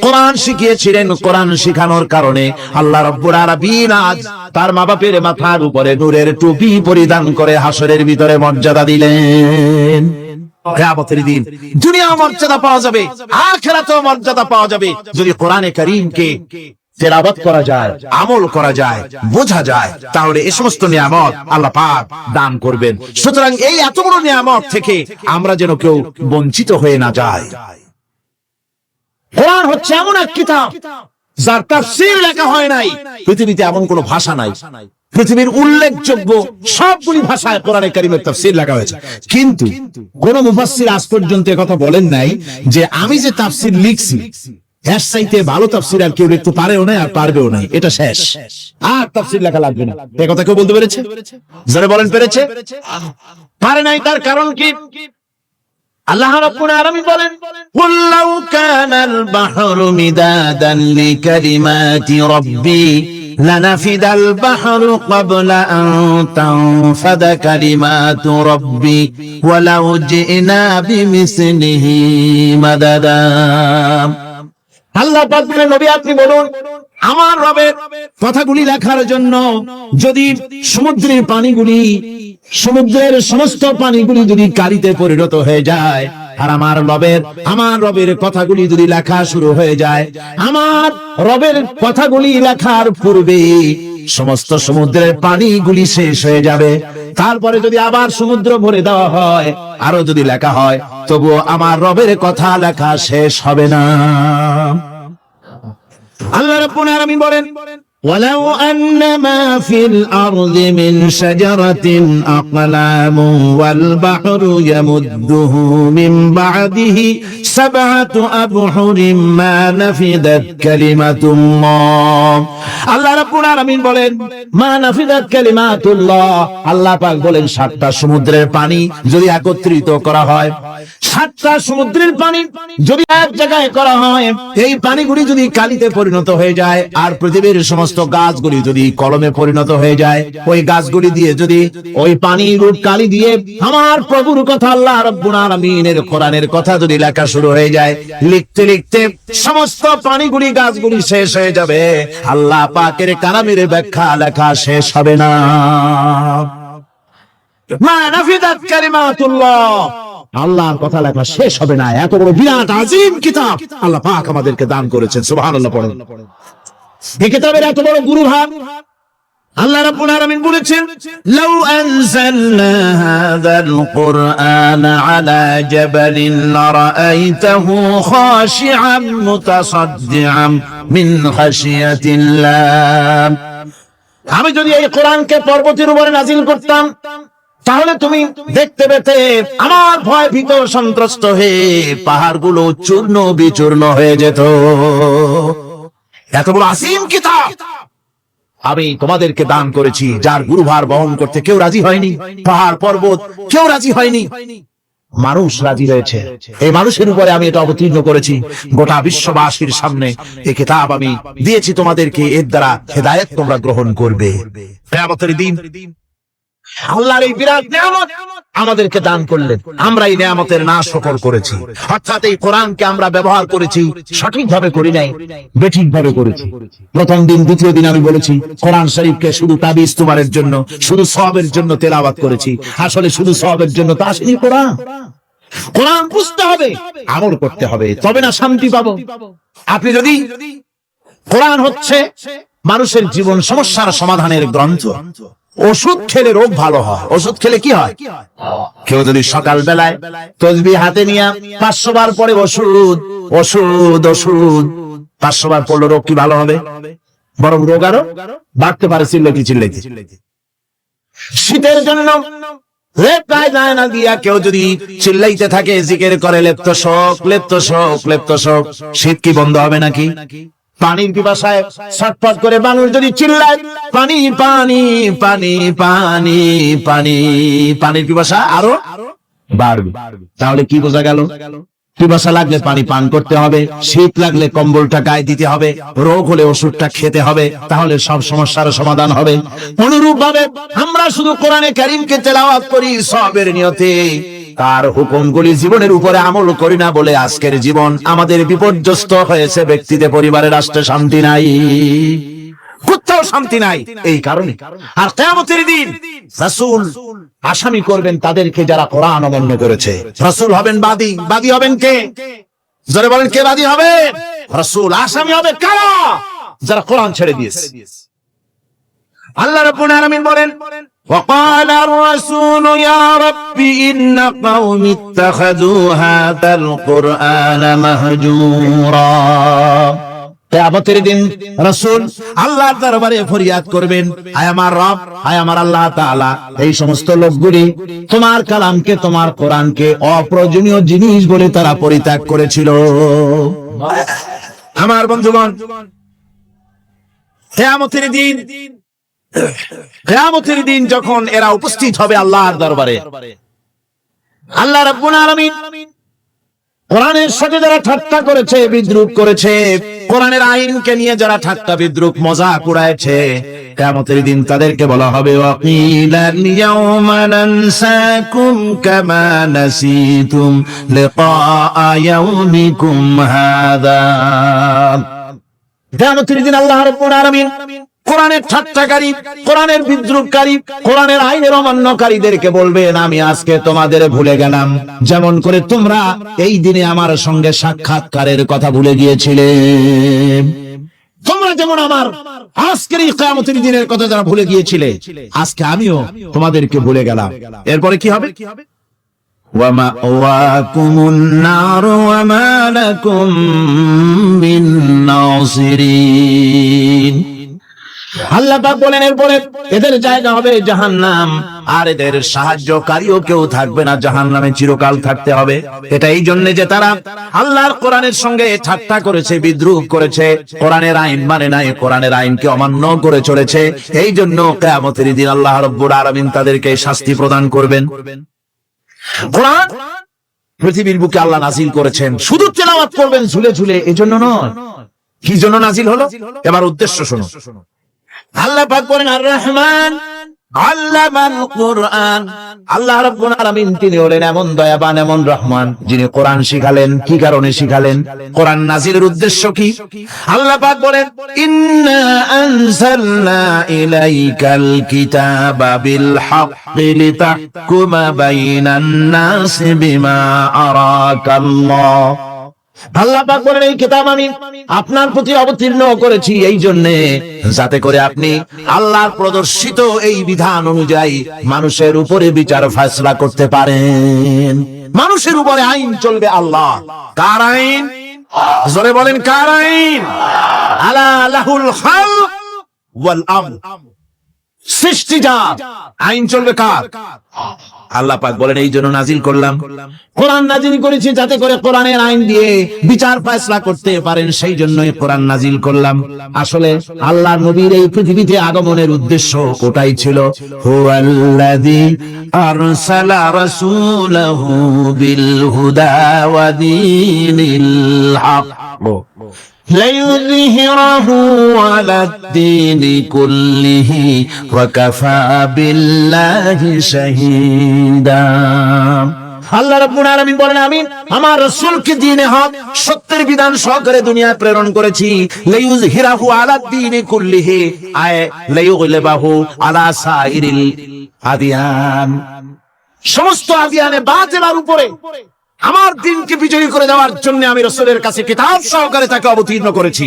কোরআন শিখিয়েছিলেন। কোরআন শিখানোর কারণে আল্লাহ রাব্বুল আলামিন আজ তার মা বাপের মাথার উপরে নূরের টুপি পরিধান করে হাসরের ভিতরে মর্যাদা দিলেন। কিয়ামতের দিন দুনিয়া মর্যাদা পাওয়া যাবে, আখিরাতেও মর্যাদা পাওয়া যাবে যদি কোরআনে কারীমকে তেলাওয়াত করা যায়, আমল করা যায়, বোঝা যায়, তাহলে এই সমস্ত নিয়ামত আল্লাহ পাক দান করবেন। সুতরাং এই এত বড় নিয়ামত থেকে আমরা যেন কেউ বঞ্চিত হয়ে না যায়। কোরআন হচ্ছে এমন এক কিতাব যার তাফসীর লেখা হয় নাই। পৃথিবীতে এমন কোন ভাষা নাই, পৃথিবীর উল্লেখযোগ্য সবগুলি ভাষায় কোরআনে কারীমের তাফসীর লেখা হয়েছে, কিন্তু কোন মুফাসসির আজ পর্যন্ত কথা বলেন নাই যে আমি যে তাফসীর লিখছি এর চাইতে ভালো তাফসীর আর কেউ লিখতে পারেও না আর পারবেও না, এটা শেষ, আর তাফসীর লেখা লাগবে না। এই কথা কেউ বলতে পেরেছে? যারা বলেন পেরেছে, পারে নাই, তার কারণ কি? আল্লাহ রাব্বুল আলামিন বলেন, কুল লাউ কানাল বাহরু মিদাদান লিকালিমাতি রাব্বি লানাফিদাল বাহরু ক্বাবলা আন তানফাদা কালিমাতু রাব্বি ওয়ালাউ জিনা বিমিসলিহি মাদাদা। আল্লাহ পাক বলেন, নবী আপনি বলুন, আমার রবের কথাগুলি লেখার জন্য যদি সমুদ্রের পানিগুলি, সমুদ্রের সমস্ত পানিগুলি যদি কালিতে পরিণত হয়ে যায়, আর আমার রবের কথাগুলি যদি লেখা শুরু হয়ে যায়, আমার রবের কথাগুলি লেখার পূর্বে সমস্ত সমুদ্রের পানিগুলি শেষ হয়ে যাবে, তারপরে যদি আবার সমুদ্র ভরে দেওয়া হয়, আরো যদি লেখা হয়, তবুও আমার রবের কথা লেখা শেষ হবে না। আল্লাহ রাব্বুল আলামিন বলেন, ওয়ালাউ আন্নামা ফিল আরদি মিন শাজারাতিন আকলামু ওয়াল বাহরু ইয়ামুদ্দুহু মিন বা'দিহি সাবআতু আবহুরিম মা নাফিদাত কালিমাতুল্লাহ। আল্লাহ রাব্বুল আলামিন বলেন, মা নাফিদাত কালিমাতুল্লাহ। আল্লাহ পাক বলেন, 7টা সমুদ্রের পানি যদি একত্রিত করা হয়, 7টা সমুদ্রের পানি যদি এক জায়গায় করা হয়, এই পানিগুলি যদি কালিতে পরিণত হয়ে যায়, আর পৃথিবীর সমস্ত গাছগুলি যদি কলমে পরিণত হয়ে যায়, ওই গাছগুলি দিয়ে যদি ওই পানির রূপ কালি দিয়ে আমার প্রভুর কথা, আল্লাহ রাব্বুল আলামিনের কোরআনের কথা যদি লেখা শুরু হয়ে যায়, লিখতে লিখতে সমস্ত পানিগুলি, গাছগুলি শেষ হয়ে যাবে, আল্লাহ পাকের কালামের ব্যাখ্যা লেখা শেষ হবে না। মা নাফিদাত কালিমাতুল্লাহ, আল্লাহর কথা লেখা শেষ হবে না। এত বড় বিরাট আজিম কিতাব আল্লাহ পাক আমাদেরকে দান করেছেন, সুবহানাল্লাহ পড়েন। এই কিতাবের এত বড় গুরুভার আল্লাহ রাব্বুল আলামিন বলেছেন, লাউ আনজালনা হাযাল কুরআন আলা জাবালিন লারাআইতাহু খাশিআন মুতাসাদ্দিআন মিন খাশিয়াতিল্লাহ। আমি যদি এই কোরআনকে পর্বতের উপরে নাযিল করতাম, তাহলে তুমি দেখতে পেতে আমার ভয় ভীত সন্ত্রস্ত হয়ে পাহাড়গুলো চূর্ণ বিচূর্ণ হয়ে যেত। এত বড় আসিম কিতাব আমি তোমাদেরকে দান করেছি, যার গুরুভার বহন করতে কেউ রাজি হয়নি, পাহাড় পর্বত কেউ রাজি হয়নি, মানুষ রাজি হয়েছে। এই মানুষের উপরে আমি এটা অবতীর্ণ করেছি, গোটা বিশ্ববাসীর সামনে এই কিতাব আমি দিয়েছি তোমাদেরকে, এর দ্বারা হেদায়েত তোমরা গ্রহণ করবে। কিয়ামতের দিন আল্লাহর এই বিরাট নিয়ামত আমাদেরকে দান করলেন, আমরা এই নিয়ামতের না শুকর করেছি, অর্থাৎ এই কোরআনকে আমরা ব্যবহার করেছি সঠিকভাবে করি নাই, বেঠিকভাবে করেছি। প্রথম দিন দ্বিতীয় দিন আমি বলেছি কোরআন শরীফকে শুধু তাবিজ তোমারের জন্য, শুধু সওয়াবের জন্য তেলাওয়াত করেছি, আসলে শুধু সওয়াবের জন্য তা আসেনি। কোরআন বুঝতে হবে, আমল করতে হবে, তবে না শান্তি পাবো। আপনি যদি কোরআন হচ্ছে মানুষের জীবন সমস্যার সমাধানের গ্রন্থ, ওষুধ খেলে রোগ ভালো হয়। ওষুধ খেলে কি হয়? কেউ যদি সকাল বেলায় তসবিহ হাতে নিয়ে 500 বার পরে ওষুধ ওষুধ ওষুধ 500 বার পড়লে রোগ কি ভালো হবে? বরং রোগ আরো বাড়তে পারে চিল্লাইতে। শীতের জন্য লেপ্টায় যায় না দিয়া কেউ যদি চিল্লাইতে থাকে, জিকির করে লেপ্ত শোক লেপ্ত শোক লেপ্ত শোক, শীত কি বন্ধ হবে নাকি? পানির পিপাসায় ছটফট করে মানুষ যদি চিল্লায় পানি পানি পানি পানি পানি, পানির পিপাসা আরো বাড়বে। তাহলে কি বোঝা গেল? পিপাসা লাগলে পানি পান করতে হবে, শীত লাগলে কম্বলটা গায়ে দিতে হবে, রোগ হলে ওষুধটা খেতে হবে, তাহলে সব সমস্যার সমাধান হবে। অনুরূপ ভাবে আমরা শুধু কোরআনে কারীমকে তেলাওয়াত করি সওয়াবের নিয়তে, তার হুকুমগুলি জীবনের উপরে আমল করি না বলে আজকের জীবন আমাদের বিপর্যস্ত হয়েছে। ব্যক্তিতে, পরিবারে, রাষ্ট্রে শান্তি নাই, কোথাও শান্তি নাই এই কারণে। আর কিয়ামতের দিন রাসূল আসামি করবেন তাদেরকে যারা কোরআন অমান্য করেছে। রাসূল হবেন বাদী। বাদী হবেন কে? জোরে বলেন, কে বাদী হবে? রাসূল। আসামি হবে কারা? যারা কোরআন ছেড়ে দিয়েছে। আল্লাহ রাব্বুল আলামিন বলেন وقال الرسول يا رب إن قومي اتخذوا هذا القرآن مهجورا। কিয়ামতের দিন রাসূল আল্লাহর দরবারে ফরিয়াদ করবেন, আয় আমার রব, আয় আমার আল্লাহ তাআলা, এই সমস্ত লোকগুলি তোমার কালামকে, তোমার কোরআনকে অপ্রয়োজনীয় জিনিস বলে তারা পরিত্যাগ করেছিল। আমার বন্ধুগণ, কিয়ামতের দিন যখন এরা উপস্থিত হবে আল্লাহর দরবারে, আল্লাহ রাব্বুল আলামিন কোরআনের সাথে যারা ঠাট্টা করেছে, বিদ্রুপ করেছে, কোরআনের আইনকে নিয়ে যারা ঠাট্টা বিদ্রুপ মজাক উড়াইছে, কিয়ামতের দিন তাদেরকে বলা হবে ওয়াকিলাল ইয়াউমা নানসাকুম কামা নাসিতুম লিকা ইয়াউমিকুম হাযা। কিয়ামতের দিন আল্লাহ রাব্বুল আলামিন কোরআনের ঠাট্টাকারী, কোরআনের বিদ্রুপকারী, কোরআনের আইনের অমান্যকারীদেরকে বলবেন, আমি আজকে তোমাদের ভুলে গেলাম, যেমন করে তোমরা এই দিনে আমার সঙ্গে সাক্ষাৎকারের কথা ভুলে গিয়েছিলে। তোমরা যেমন আমার আজকের এই কিয়ামতের দিনের কথা যারা ভুলে গিয়েছিলে, আজকে আমিও তোমাদেরকে ভুলে গেলাম। এরপরে কি হবে? ওয়া মাওয়াকুমুন নার ওয়া মা লাকুম মিন নাসিরিন। আল্লাহ পাক বলেন এরপরে এদের জায়গা হবে জাহান্নাম, আর এদের সাহায্যকারীও কেউ থাকবে না, জাহান্নামে চিরকাল থাকতে হবে। এটা এই জন্য যে তারা আল্লাহর কোরআনের সঙ্গে ঠাট্টা করেছে, বিদ্রুপ করেছে, কোরআনের আইন মানে নাই, কোরআনের আইনকে অমান্য করে চলেছে। এই জন্য কিয়ামতের দিন আল্লাহ রাব্বুল আলামিন তাদেরকে শাস্তি প্রদান করবেন। কোরআন পৃথিবীর বুকে আল্লাহ নাজিল করেছেন, শুধু তেলাওয়াত করবেন ঝুলে ঝুলে, এজন্য নয়। কি জন্য নাজিল হলো? এবার উদ্দেশ্য শোনো। আল্লাহ পাক বলেন আর রহমান আল্লামাল কোরআন। আল্লাহ রাব্বুল আলামিন তিনি হলেন এমন দয়াবান, এমন রহমান, যিনি কোরআন শিখালেন। কি কারণে শিখালেন? কোরআন নাজিলের উদ্দেশ্য কি? আল্লাহ পাক বলেন ইন্না আনজালনা ইলাইকাল কিতাবা বিল হাক্কি লিতাহকুমা বাইনান নাসি বিমা আরাকাল্লাহ। আল্লাহ পাক বলেন এই কিতাব আমি আপনার প্রতি অবতীর্ণ করেছি এই জন্য, যাতে করে আপনি আল্লাহর প্রদর্শিত এই বিধান অনুযায়ী মানুষের উপরে বিচার ফয়সালা করতে পারেন। মানুষের উপরে আইন চলবে আল্লাহ। কার আইন? জোরে বলেন কার আইন? আলা লাহুল খালক ওয়াল আমর। সৃষ্টি যার, আইন চলবে কার? আল্লাহ পাক বলেন এই জন্য নাজিল করলাম, কোরআন নাজিল করেছি যাতে করে কোরআনের আইন দিয়ে বিচার ফয়সালা করতে পারেন, সেই জন্যই কোরআন নাজিল করলাম। আসলে আল্লাহর নবীর এই পৃথিবীতে আগমনের উদ্দেশ্য ওটাই ছিল। হুয়াল্লাযী আরসালা রাসূলাহু বিল হুদা ওয়া দীনিল হক লিইয়ুযহিরাহু আলাদ-দীনি কুল্লিহি ওয়া কাফা বিল্লাহি শাহীদা। আল্লাহ রাব্বুল আলামিন বলেন আমি আমার রাসূলকে দ্বীনে হক, সত্যের বিধান সহকারে দুনিয়ায় প্রেরণ করেছি। লিইয়ুযহিরাহু আলাদ-দীনি কুল্লিহি আয় লিইয়ুগলিবাহু আলা সাইরিল আদিয়ান। সমস্ত আদিয়ানে বাতিলের উপরে আমার দ্বীনকে বিজয়ী করে দেওয়ার জন্য আমি রাসূলের কাছে কিতাব সহকারে তাকে অবতীর্ণ করেছি।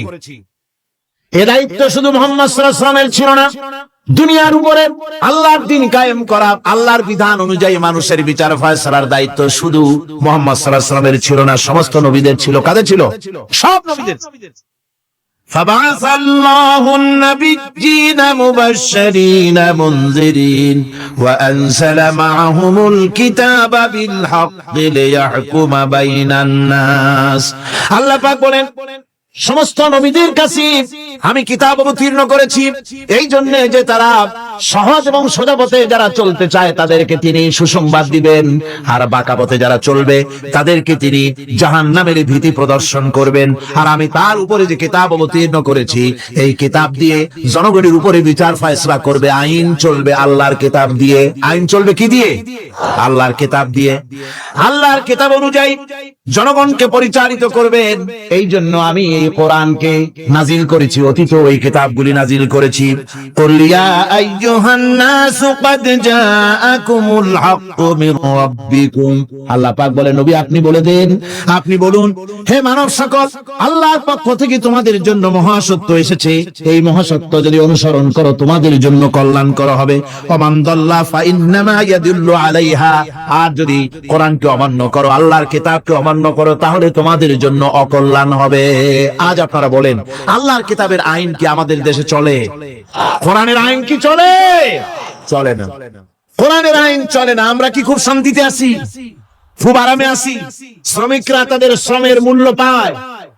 এই দায়িত্ব শুধু মুহাম্মদ সাল্লাল্লাহু আলাইহি ওয়াসাল্লামের ছিল না, দুনিয়ার উপরে আল্লাহর দ্বীন কায়েম করা, আল্লাহর বিধান অনুযায়ী মানুষের বিচার ফয়সালার দায়িত্ব শুধু মুহাম্মদ সাল্লাল্লাহু আলাইহি ওয়াসাল্লামের ছিল না, সমস্ত নবীদের ছিল। কাদের ছিল? সব নবীদের। فبعث الله النبيين مبشرين منذرين وأنزل معهم الكتاب بالحق ليحكم بين الناس। আল্লাহ পাক বলেন সমস্ত নবীদের কাছে আমি কিতাব অবতীর্ণ করেছি এই জন্য যে তারা সহজ এবং সোজা পথে যারা চলতে চায় তাদেরকে তিনি সুসংবাদ দিবেন, আর বাঁকা পথে যারা চলবে তাদেরকে তিনি জাহান্নামের ভীতি প্রদর্শন করবেন। আর আমি তার উপরে যে কিতাব অবতীর্ণ করেছি এই কিতাব দিয়ে জনগণের উপরে বিচার ফয়সালা করবে, আইন চলবে আল্লাহর কিতাব দিয়ে। আইন চলবে কি দিয়ে? আল্লাহর কিতাব দিয়ে। আল্লাহর কিতাব অনুযায়ী জনগণকে পরিচালিত করবেন। এই জন্য আমি এই এই কোরআনকে নাজিল করেছি, অতীত ওই কিতাবগুলি নাজিল করেছি। কুল ইয়া আইয়ুহান নাসু ক্বাদ জাআকুমুল হাক্কু মির রাব্বিকুম, আল্লাহ পাক বলে নবী আপনি বলে দেন, আপনি বলুন হে মানব সকল, আল্লাহর পক্ষ থেকে তোমাদের জন্য মহাসত্য এসেছে, এই মহাসত্য যদি অনুসরণ করো তোমাদের জন্য কল্যাণকর হবে। ওমান দাল্লা ফা ইন্নামা ইয়াদুল্লু আলাইহা, আর যদি কোরআনকে অমান্য করো, আল্লাহর কিতাবকে অমান্য করো, তাহলে তোমাদের জন্য অকল্যাণ হবে। আজ আপনারা বলেন আল্লাহর কিতাবের আইন কি আমাদের দেশে চলে? কোরআনের আইন কি চলে? চলে না। কোরআনের আইন চলে না। আমরা কি খুব শান্তিতে আছি? খুব আরামে আছি? শ্রমিকরা তাদের শ্রমের মূল্য পায়,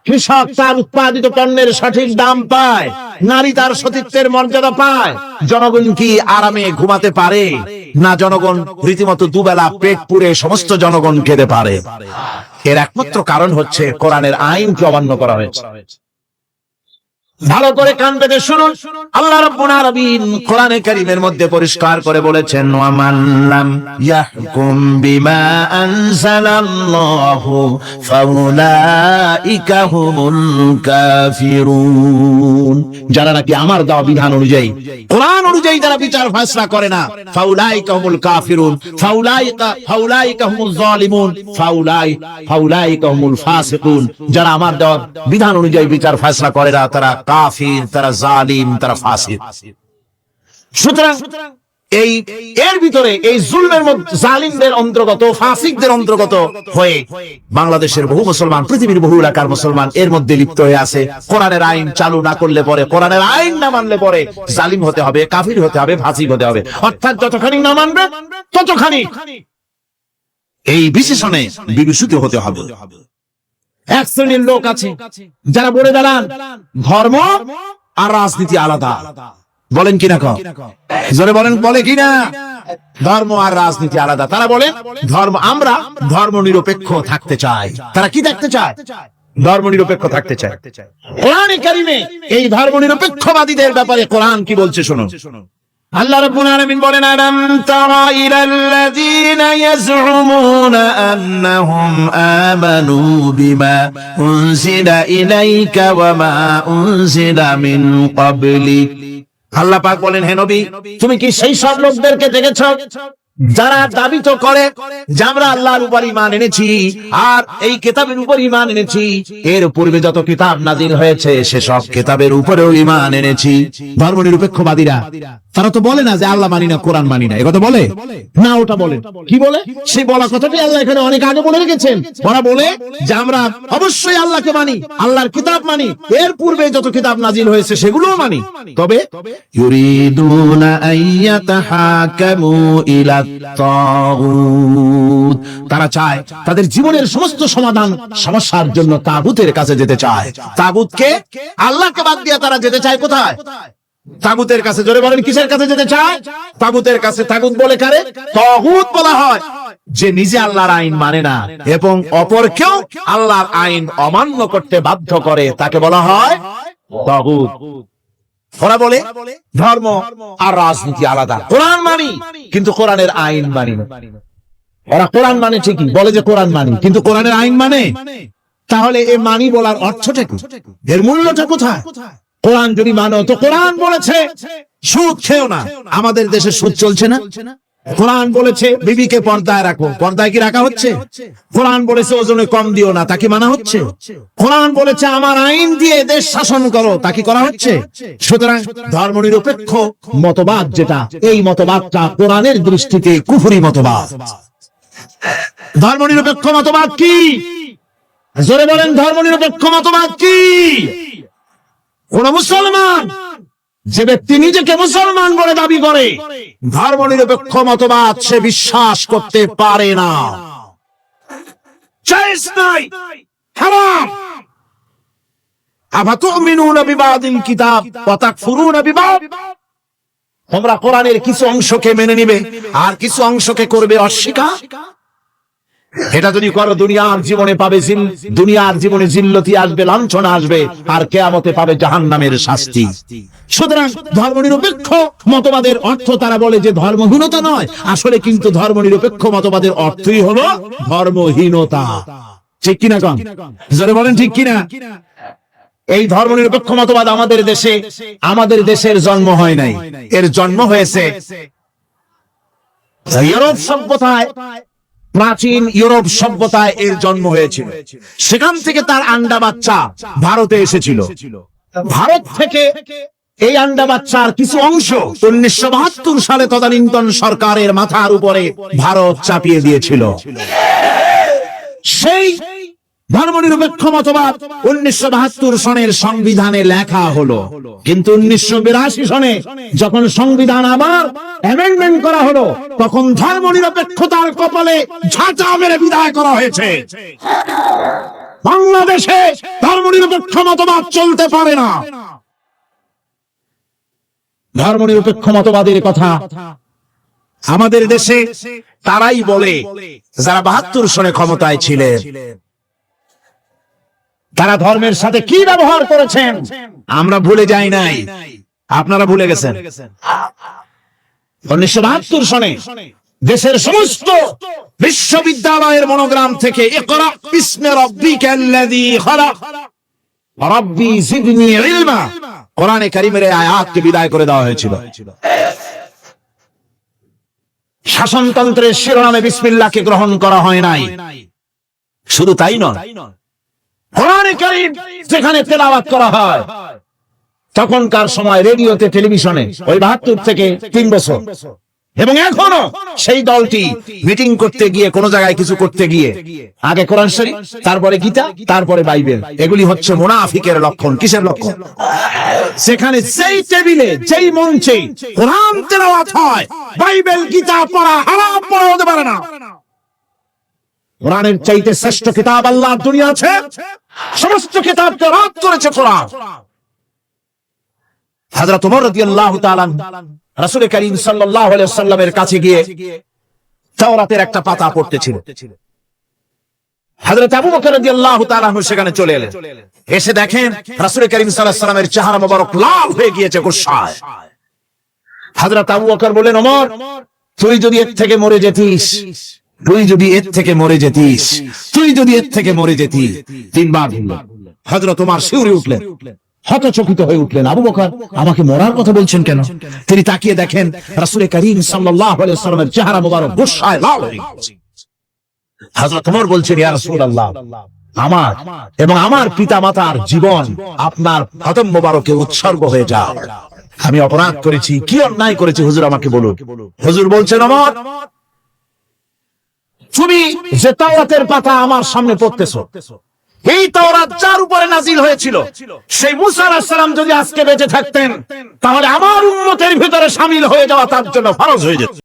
কৃষক তার উৎপাদিত পণ্যের সঠিক দাম পায়, নারী তার সতীত্বের মর্যাদা পায়। জনগণ কি আরামে ঘুমাতে পারে? না, জনগণ রীতিমতো দুবেলা পেট পুরে সমস্ত জনগণ খেতে পারে। এর একমাত্র কারণ হচ্ছে কোরআনের আইনকে অমান্য করা হয়েছে। ভালো করে কান পেতে শুনুন, আল্লাহ রাব্বুল আলামিন কোরআনে কারীমের মধ্যে পরিষ্কার করে বলেছেন, ওয়া মান লাম ইয়াহকুম বিমা আনজালাল্লাহু ফাউলাইকা হুমুল কাফিরুন, যারা নাকি আমার দেওয়া বিধান অনুযায়ী, কোরআন অনুযায়ী যারা বিচার ফয়সালা করে না, ফাউলাইকা হুমুল কাফিরুন, ফাউলাইকা হুমুল যালিমুন, ফাউলাইকা হুমুল ফাসিকুন, যারা আমার দেওয়া বিধান অনুযায়ী বিচার ফয়সালা করে না তারা কাফির, তারা জালিম, তারা ফাসিক। সুতরাং এই এর ভিতরে এই জুলমের মধ্যে জালিমদের অন্তর্গত, ফাসিকদের অন্তর্গত হয়ে বাংলাদেশের বহু মুসলমান, পৃথিবীর বহু এলাকার মুসলমান এর মধ্যে লিপ্ত হয়ে আছে। কোরআনের আইন চালু না করলে পরে, কোরআনের আইন না মানলে পরে জালিম হতে হবে, কাফির হতে হবে, ফাসিক হতে হবে। অর্থাৎ যতখানি না মানবে ততখানি এই বিশেষণে বিভূষিত হতে হবে। এক শ্রেণীর লোক আছে যারা বলে দাঁড়ান ধর্ম আর রাজনীতি আলাদা। বলেন কিনা? জোরে বলেন, বলে কিনা? ধর্ম আর রাজনীতি আলাদা। তারা বলে ধর্ম, আমরা ধর্ম নিরপেক্ষ থাকতে চাই। তারা কি থাকতে চায়? ধর্ম নিরপেক্ষ থাকতে চায়। কোরআনে কারীমে এই ধর্ম নিরপেক্ষবাদীদের ব্যাপারে কোরআন কি বলছে শুনুন। আল্লাহ রাব্বুল আলামিন বলেন, আলাম তারা ইলাল্লাযীনা ইয়াজউমুনা আন্নাহুম আমানু বিমা উনজিলা ইলাইকা ওয়া মা উনজিলা মিন ক্বাবলিক। আল্লাহ পাক বলেন, হে নবী তুমি কি সেই সব লোকদেরকে দেখেছো যারা দাবি তো করে যে আমরা আল্লাহর উপর ঈমান এনেছি আর এই কিতাবের উপর ঈমান এনেছি, এর পূর্বে যত কিতাব নাযিল হয়েছে সেসব কিতাবের উপরেও ঈমান এনেছি। ধর্ম নিরপেক্ষবাদীরা তারা তো বলে না যে আল্লাহ মানি না, কোরআন মানি না, একথা বলে না। ওটা বলে কি বলে? সেই বলা কথাটি আল্লাহ এখানে অনেক আগে বলে রেখেছেন। ওরা বলে যে আমরা অবশ্যই আল্লাহকে মানি, আল্লাহর কিতাব মানি, এর পূর্বে যত কিতাব নাযিল হয়েছে সেগুলোও মানি। তবে ইউরিদুনা আইয়াতাহাকামু ইলা তাগুত, তারা চায় তাদের জীবনের সমস্ত সমাধান সমস্যার জন্য তাগুতের কাছে যেতে চায়। তাগুতকে, আল্লাহকে বাদ দিয়ে তারা যেতে চায় কোথায়? তাগুতের কাছে। জোরে বলেন, কিসের কাছে যেতে চায়? তাগুতের কাছে। তাগুত বলে কারে? তাগুত বলা হয় যে নিজে আল্লাহর আইন মানে না এবং অপরকেও আল্লাহর আইন অমান্য করতে বাধ্য করে, তাকে বলা হয় তাগুত। ওরা বলে ধর্ম আর রাজনীতি আলাদা, কোরআন মানি কিন্তু কোরআনের আইন মানি না। ওরা কোরআন মানে ঠিকই, বলে যে কোরআন মানি, কিন্তু কোরআনের আইন মানে। তাহলে এ মানি বলার অর্থটা কি? এর মূল্যটা কোথায়? কোরআন যদি মানো তো কোরআন বলেছে সুদ খেও না, আমাদের দেশে সুদ চলছে না। কোরআন বলেছে বিবিকে পর্দায় রাখো, পর্দায় কি রাখা হচ্ছে? কোরআন বলেছে ওজনে কম দিও না, তাকে মানা হচ্ছে। কোরআন বলেছে আমার আইন দিয়ে দেশ শাসন করো, তাকে করা হচ্ছে। সুতরাং ধর্মনিরপেক্ষ মতবাদ যেটা, এই মতবাদটা কোরআনের দৃষ্টিতে কুফরি মতবাদ। ধর্মনিরপেক্ষ মতবাদ কি? জোরে বলেন, ধর্মনিরপেক্ষ মতবাদ কি? কোন মুসলমান, যে ব্যক্তি নিজেকে মুসলমান বলে দাবি করে, ধর্মনিরপেক্ষ মতবাদ সে বিশ্বাস করতে পারে না, জায়েজ নাই, হারাম। আফাতুমিনুনা বিবাদিল কিতাব ওয়া তাকফুরুনা বিবাদ, তোমরা কোরআনের কিছু অংশকে মেনে নিবে আর কিছু অংশকে করবে অস্বীকার। এটা যদি করো দুনিয়ার জীবনে পাবে দুনিয়ার জীবনে জিল্লতি আসবে, লাঞ্ছনা আসবে, আর কিয়ামতে পাবে জাহান্নামের শাস্তি। সুতরাং ধর্মনিরপেক্ষ মতবাদের অর্থ তারা বলে যে ধর্মহীনতা নয়, আসলে কিন্তু ধর্মনিরপেক্ষ মতবাদের অর্থই হলো ধর্মহীনতা। ঠিক কিনা কম? জোরে বলেন ঠিক কিনা? এই ধর্মনিরপেক্ষ মতবাদ আমাদের দেশের জন্ম হয় নাই, এর জন্ম হয়েছে ইউরোপ সভ্যতায়। প্রাচীন ইউরোপ সভ্যতায় এর জন্ম হয়েছিল, সেখান থেকে তার আন্ডা বাচ্চা ভারতে এসেছিল। ভারত থেকে এই আন্ডা বাচ্চার কিছু অংশ 1972 সালে তদানীন্তন সরকারের মাথার উপরে ভারত চাপিয়ে দিয়েছিল। সেই ধর্মনিরপেক্ষ মতবাদ 1972 সনের সংবিধানে লেখা হলো, কিন্তু 1982 সনে যখন সংবিধান আবার অ্যামেন্ডমেন্ট করা হলো, তখন ধর্মনিরপেক্ষতার কপালে ঝাঁটা মেরে বিদায় করা হয়েছে। বাংলাদেশে ধর্মনিরপেক্ষ মতবাদ চলতে পারে না। ধর্মনিরপেক্ষ মতবাদের কথা আমাদের দেশে তারাই বলে যারা 72 সনে ক্ষমতায় ছিলেন। তারা ধর্মের সাথে কি ব্যবহার করেছেন আমরা ভুলে যাই নাই, আপনারা ভুলে গেছেন। 1972 সনে দেশের সমস্ত বিশ্ববিদ্যালয়ের মনোগ্রাম থেকে ইকরা বিসমি রাব্বিকাল্লাযী খালাক রাব্বি জিদনি ইলমা কোরআনে কারীমের আয়াতকে বিদায় করে দেওয়া হয়েছিল। শাসনতন্ত্রের শিরোনামে বিসমিল্লাহকে গ্রহণ করা হয় নাই। শুধু তাই নয়, কোরআনে কারীম যেখানে তেলাওয়াত করা হয়, তখনকার সময় রেডিওতে, টেলিভিশনে, ওই 72 থেকে 3 বছর, এবং এখনো সেই দলটি মিটিং করতে গিয়ে, কোন জায়গায় কিছু করতে গিয়ে, আগে কোরআন শরীফ, তারপরে গীতা, তারপরে বাইবেল, এগুলি হচ্ছে মুনাফিকের লক্ষণ। কিসের লক্ষণ? সেখানে যেই টেবিলে, যেই মঞ্চে কোরআন তেলাওয়াত হয়, বাইবেল, গীতা পড়া হারাম, পড়া হতে পারে না। কোরআনের চাইতে শ্রেষ্ঠ কিতাব আল্লাহর দুনিয়া আছে? সমস্ত কিতাবকে রদ করেছে কোরআন। হযরত ওমর রাদিয়াল্লাহু তাআলা রাসূল করিম সাল্লাল্লাহু আলাইহি ওয়াসাল্লামের কাছে গিয়ে তাওরাতের একটা পাতা পড়তেছিল। হযরত আবু বকর রাদিয়াল্লাহু তাআলা সেখানে চলে এলেন, এসে দেখেন রাসূল করিম সাল্লাল্লাহু আলাইহি ওয়াসাল্লামের চেহারা মোবারক লাল হয়ে গিয়েছে গুসায়। হযরত আবু বকর বললেন, ওমর, তুই যদি এর থেকে মরে যেতিস, তুই যদি এর থেকে মরে যেতিস, তুই যদি এর থেকে মরে যেতি। 3 বার বললেন। হযরত ওমর শিউরে উঠলেন, হতচকিত হয়ে উঠলেন। আবু বকর আমাকে মরার কথা বলছেন কেন? তিনি তাকিয়ে দেখেন রাসূল করিম সাল্লাল্লাহু আলাইহি ওয়াসাল্লামের চেহারা মোবারক গুসায় লাল হয়ে গেছে। হযরত ওমর বলছেন, ইয়া রাসূলুল্লাহ, আমার এবং আমার পিতামাতার জীবন আপনার কদম মোবারকে উৎসর্গ হয়ে যাক। আমি অপরাধ করেছি, কি অন্যায় করেছি হুজুর আমাকে বলুন। হুজুর বলছেন, ওমর, তুমি যে তাওরাতের পাতা আমার সামনে পড়তেছো, এই তাওরাত যার উপরে নাজিল হয়েছিল, সেই মুসা আলাইহিস সালাম যদি আজকে বেঁচে থাকতেন, তাহলে আমার উম্মতের ভিতরে শামিল হয়ে যাওয়া তার জন্য ফরজ হয়ে যেত।